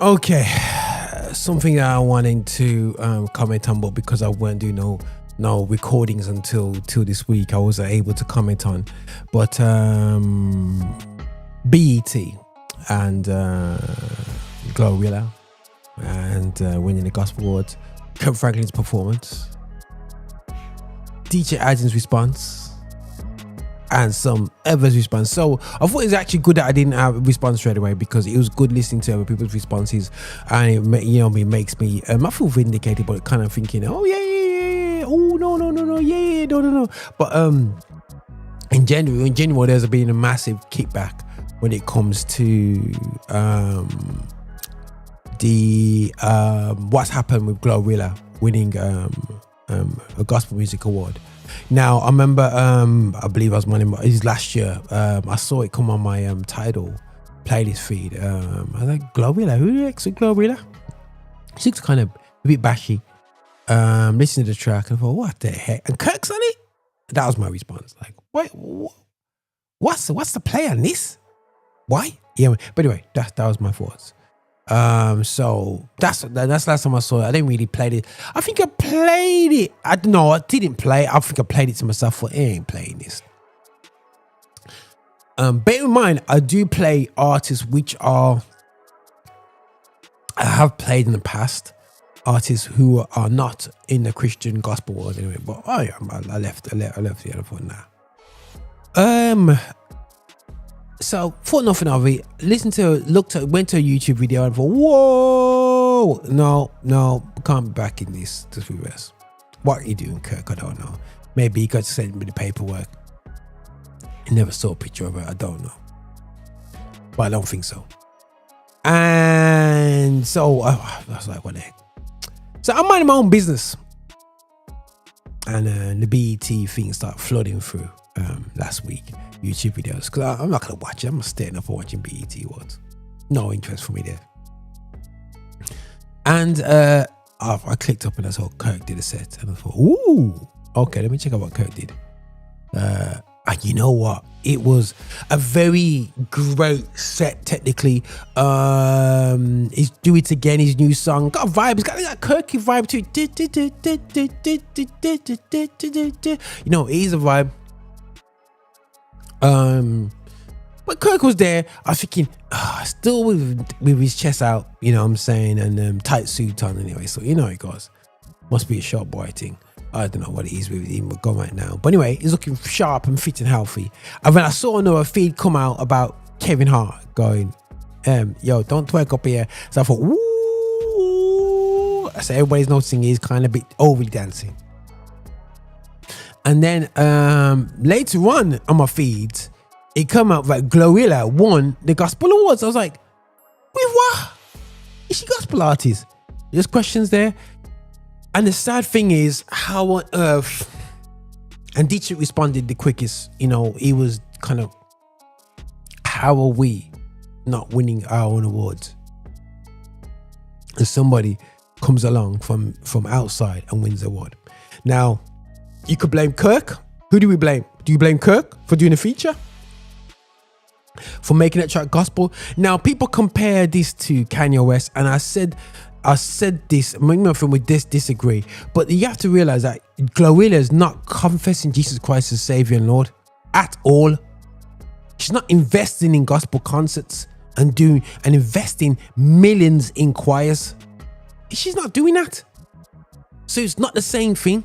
Okay, something that I wanted to comment on, but because I weren't doing no recordings until this week, I wasn't able to comment on. But BET and Glorilla and winning the Gospel Awards, Kirk Franklin's performance, DJ Adams' response, and some others' response. So I thought it was actually good that I didn't have a response straight away, because it was good listening to other people's responses, and it makes me I feel vindicated, but kind of thinking, oh yeah, oh no, yeah, no. But in general, there's been a massive kickback when it comes to the what's happened with Glorilla winning a gospel music award. Now, I remember, I believe I was his last year. I saw it come on my Tidal playlist feed. I was like, Glorilla, who the heck's Glorilla? She looks kind of a bit bashy. Listening to the track, and I thought, what the heck? And Kirk's on it? That was my response. Like, wait, what's the play on this? Why? Yeah, but anyway, that was my thoughts. So that's last time I saw it. I didn't really play it. I think I played it. I didn't play it. I think I played it to myself. I ain't playing this. Bear in mind, I do play artists which I have played in the past. Artists who are not in the Christian gospel world anyway. But I left the other one now. So thought nothing of it. Went to a YouTube video and thought, whoa, no, can't be back in this reverse. What are you doing, Kirk? I don't know. Maybe he got to send me the paperwork. I never saw a picture of it. I don't know, but I don't think so. And so I was like, what the heck? So I'm minding my own business, and the BET thing started flooding through last week. YouTube videos, because I'm not gonna watch it. I'm not staying up for watching BET Awards. No interest for me there. And I clicked up and I saw Kirk did a set, and I thought, ooh, okay, let me check out what Kirk did. And you know what? It was a very great set technically. He's Do It Again, his new song. Got a vibe. It's got that Kirky vibe to it. You know, it is a vibe. But Kirk was there. I was thinking, still with his chest out, you know what I'm saying, and tight suit on anyway. So you know it goes. Must be a short boy thing. I don't know what it is with him going right now. But anyway, he's looking sharp and fit and healthy. And then I saw another feed come out about Kevin Hart going, yo, don't twerk up here. So I thought, ooh. So everybody's noticing he's kind of a bit overly dancing. And then later on my feeds, it come out that Glorilla won the Gospel Awards. I was like, with what? Is she gospel artist? There's questions there. And the sad thing is, how on earth? And Dietrich responded the quickest. You know, he was kind of, how are we not winning our own awards? And somebody comes along from outside and wins the award. Now, you could blame Kirk. Who do we blame? Do you blame Kirk for doing a feature? For making that track gospel? Now, people compare this to Kanye West, and I said this, nothing with this disagree, but you have to realize that Glorilla is not confessing Jesus Christ as Savior and Lord at all. She's not investing in gospel concerts and investing millions in choirs. She's not doing that. So it's not the same thing.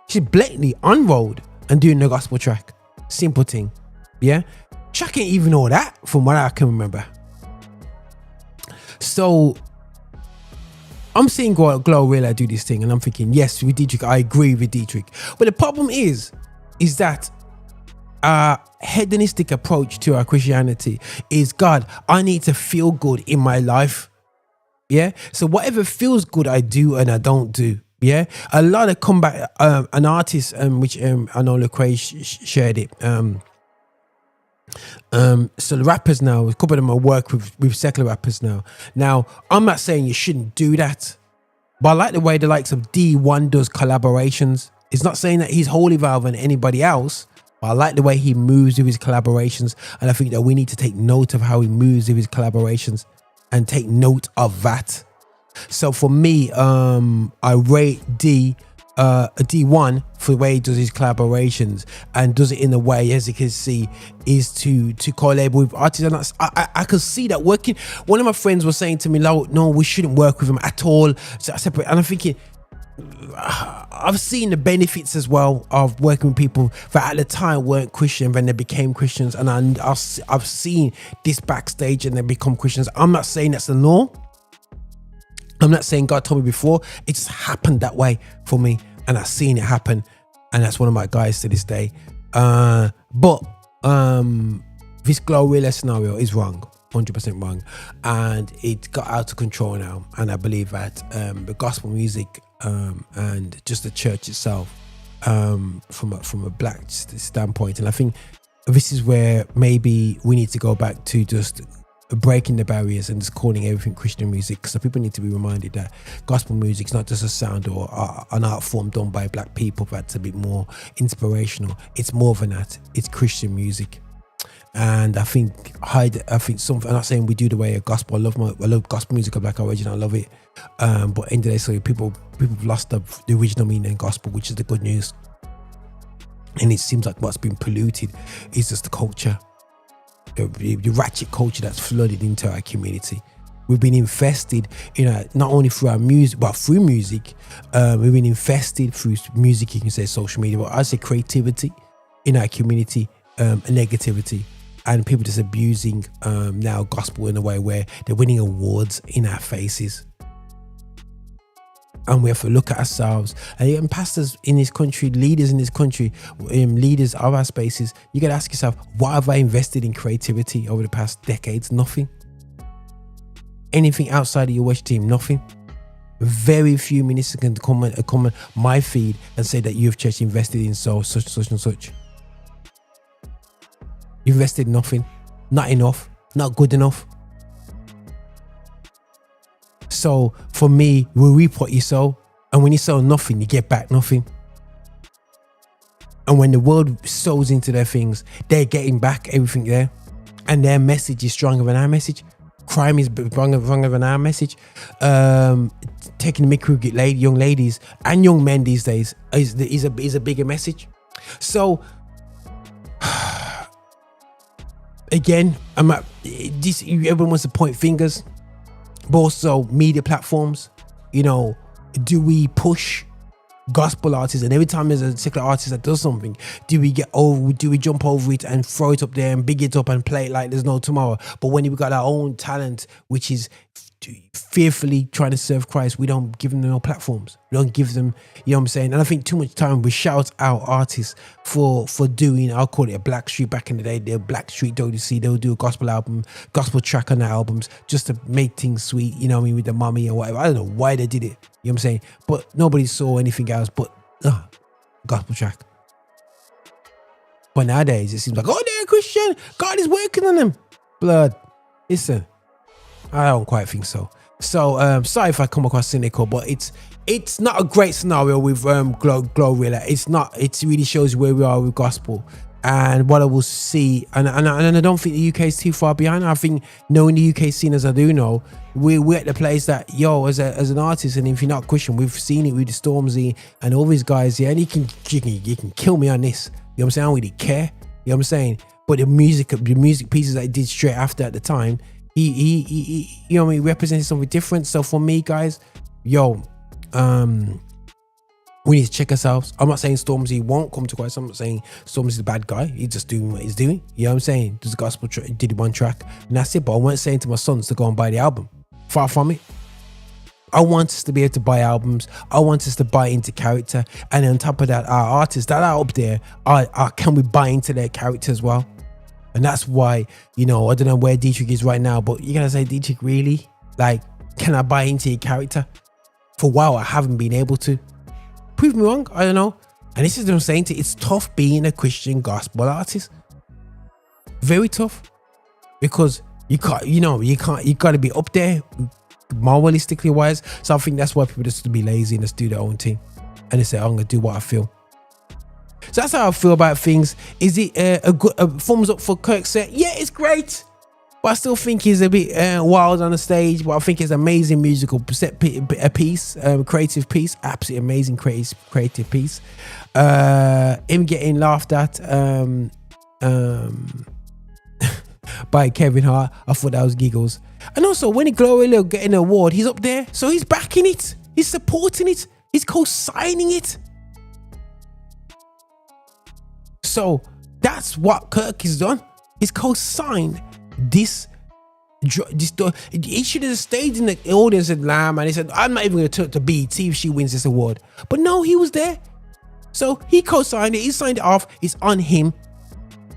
She's blatantly on road and doing the gospel track. Simple thing. Yeah? Track ain't even all that from what I can remember. So I'm seeing Glorilla do this thing, and I'm thinking, yes, with Dietrich, I agree with Dietrich. But the problem is that our hedonistic approach to our Christianity is, God, I need to feel good in my life. Yeah? So whatever feels good, I do and I don't do. Yeah? A lot of comeback, an artist, which I know Lecrae shared it. So the rappers now, a couple of them are work with secular rappers now. Now, I'm not saying you shouldn't do that, but I like the way the likes of D1 does collaborations. It's not saying that he's holy valve than anybody else, but I like the way he moves with his collaborations, and I think that we need to take note of how he moves with his collaborations and take note of that. So for me, I rate a D1 for the way he does his collaborations and does it in a way, as you can see, is to collab with artists. And I could see that working. One of my friends was saying to me, no, we shouldn't work with him at all. So I separate. And I'm thinking, I've seen the benefits as well of working with people that at the time weren't Christian, then they became Christians, and I've seen this backstage and they become Christians. I'm not saying that's the norm. I'm not saying God told me before. It just happened that way for me, and I've seen it happen, and that's one of my guys to this day. But this Glorilla scenario is wrong, 100% wrong, and it got out of control now. And I believe that the gospel music and just the church itself, from a black standpoint, and I think this is where maybe we need to go back to just breaking the barriers and just calling everything Christian music, because people need to be reminded that gospel music is not just a sound or an art form done by black people that's a bit more inspirational. It's more than that. It's Christian music. And I think something, I'm not saying we do the way of gospel. I love gospel music of Black Origin. I love it. But in the day, so people have lost the original meaning of gospel, which is the good news. And it seems like what's been polluted is just the culture, the ratchet culture that's flooded into our community. We've been infested, not only through our music, but through music. We've been infested through music, you can say social media, but I say creativity in our community, and negativity. And people just abusing now gospel in a way where they're winning awards in our faces. And we have to look at ourselves. And pastors in this country, leaders in this country, leaders of our spaces, you got to ask yourself, what have I invested in creativity over the past decades? Nothing. Anything outside of your worship team? Nothing. Very few ministers can come on my feed and say that you've church invested in such and such. You invested nothing, not enough, not good enough. So for me, we reap what you sow, and when you sow nothing, you get back nothing. And when the world sows into their things, they're getting back everything there, and their message is stronger than our message. Crime is stronger than our message. Taking the mick with young ladies and young men these days is a bigger message. So again, everyone wants to point fingers, but also media platforms. Do we push gospel artists, and every time there's a secular artist that does something, do we jump over it and throw it up there and big it up and play it like there's no tomorrow? But when we got our own talent, which is fearfully trying to serve Christ, we don't give them no platforms. We don't give them, what I'm saying? And I think too much time we shout out artists for doing, I'll call it a black street back in the day, they're black street WC, they'll do a gospel album, gospel track on their albums just to make things sweet, with the mummy or whatever. I don't know why they did it, what I'm saying? But nobody saw anything else but gospel track. But nowadays it seems like, they're a Christian, God is working on them. Blood. Listen, I don't quite think so. So sorry if I come across cynical, but it's not a great scenario with Glorilla. It's not. It really shows where we are with gospel and what I will see. And I don't think the UK is too far behind. I think knowing the UK scene as I do know, we're at the place that as an artist, and if you're not Christian, we've seen it with the Stormzy and all these guys. Yeah, and you can kill me on this. You know what I'm saying? I don't really care. You know what I'm saying? But the music pieces that he did straight after at the time, he represented something different. So for me, guys, we need to check ourselves. I'm not saying Stormzy won't come to Christ. I'm not saying Stormzy's the bad guy. He's just doing what he's doing. You know what I'm saying? Does the gospel did one track and that's it. But I wasn't saying to my sons to go and buy the album. Far from it. I want us to be able to buy albums. I want us to buy into character. And on top of that, our artists that are up there, can we buy into their character as well? And that's why, I don't know where Dietrich is right now, but you gotta say, Dietrich, really? Like, can I buy into your character? For a while, I haven't been able to. Prove me wrong, I don't know. And this is what I'm saying to you, it's tough being a Christian gospel artist. Very tough. Because you gotta be up there, moralistically wise. So I think that's why people just be lazy and just do their own thing. And they say, I'm gonna do what I feel. So that's how I feel about things. Is it a thumbs up for Kirk set? Yeah, it's great. but I still think he's a bit wild on the stage. But I think it's amazing musical piece, creative piece, absolutely amazing creative piece. Him getting laughed at by Kevin Hart, I thought that was giggles. And also when Glorilla getting an award, he's up there, so he's backing it, he's supporting it, he's co-signing it. So that's what Kirk has done. He's co-signed this. He should have stayed in the audience and lamb, and he said, I'm not even going to talk to BT if she wins this award. But no, he was there. So he co-signed it, he signed it off, it's on him.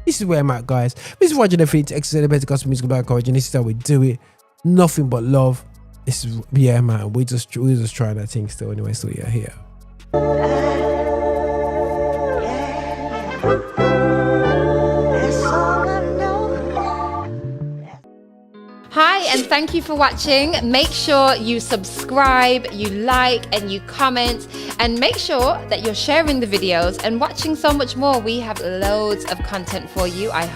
This is where I'm at, guys. This is Roger the Fit, exercise the better gospel music black coverage, and this is how we do it. Nothing but love. This is, yeah, man, we're just trying that thing still anyway. So yeah, here. Hi, and thank you for watching. Make sure you subscribe, you like, and you comment, and make sure that you're sharing the videos and watching so much more. We have loads of content for you. I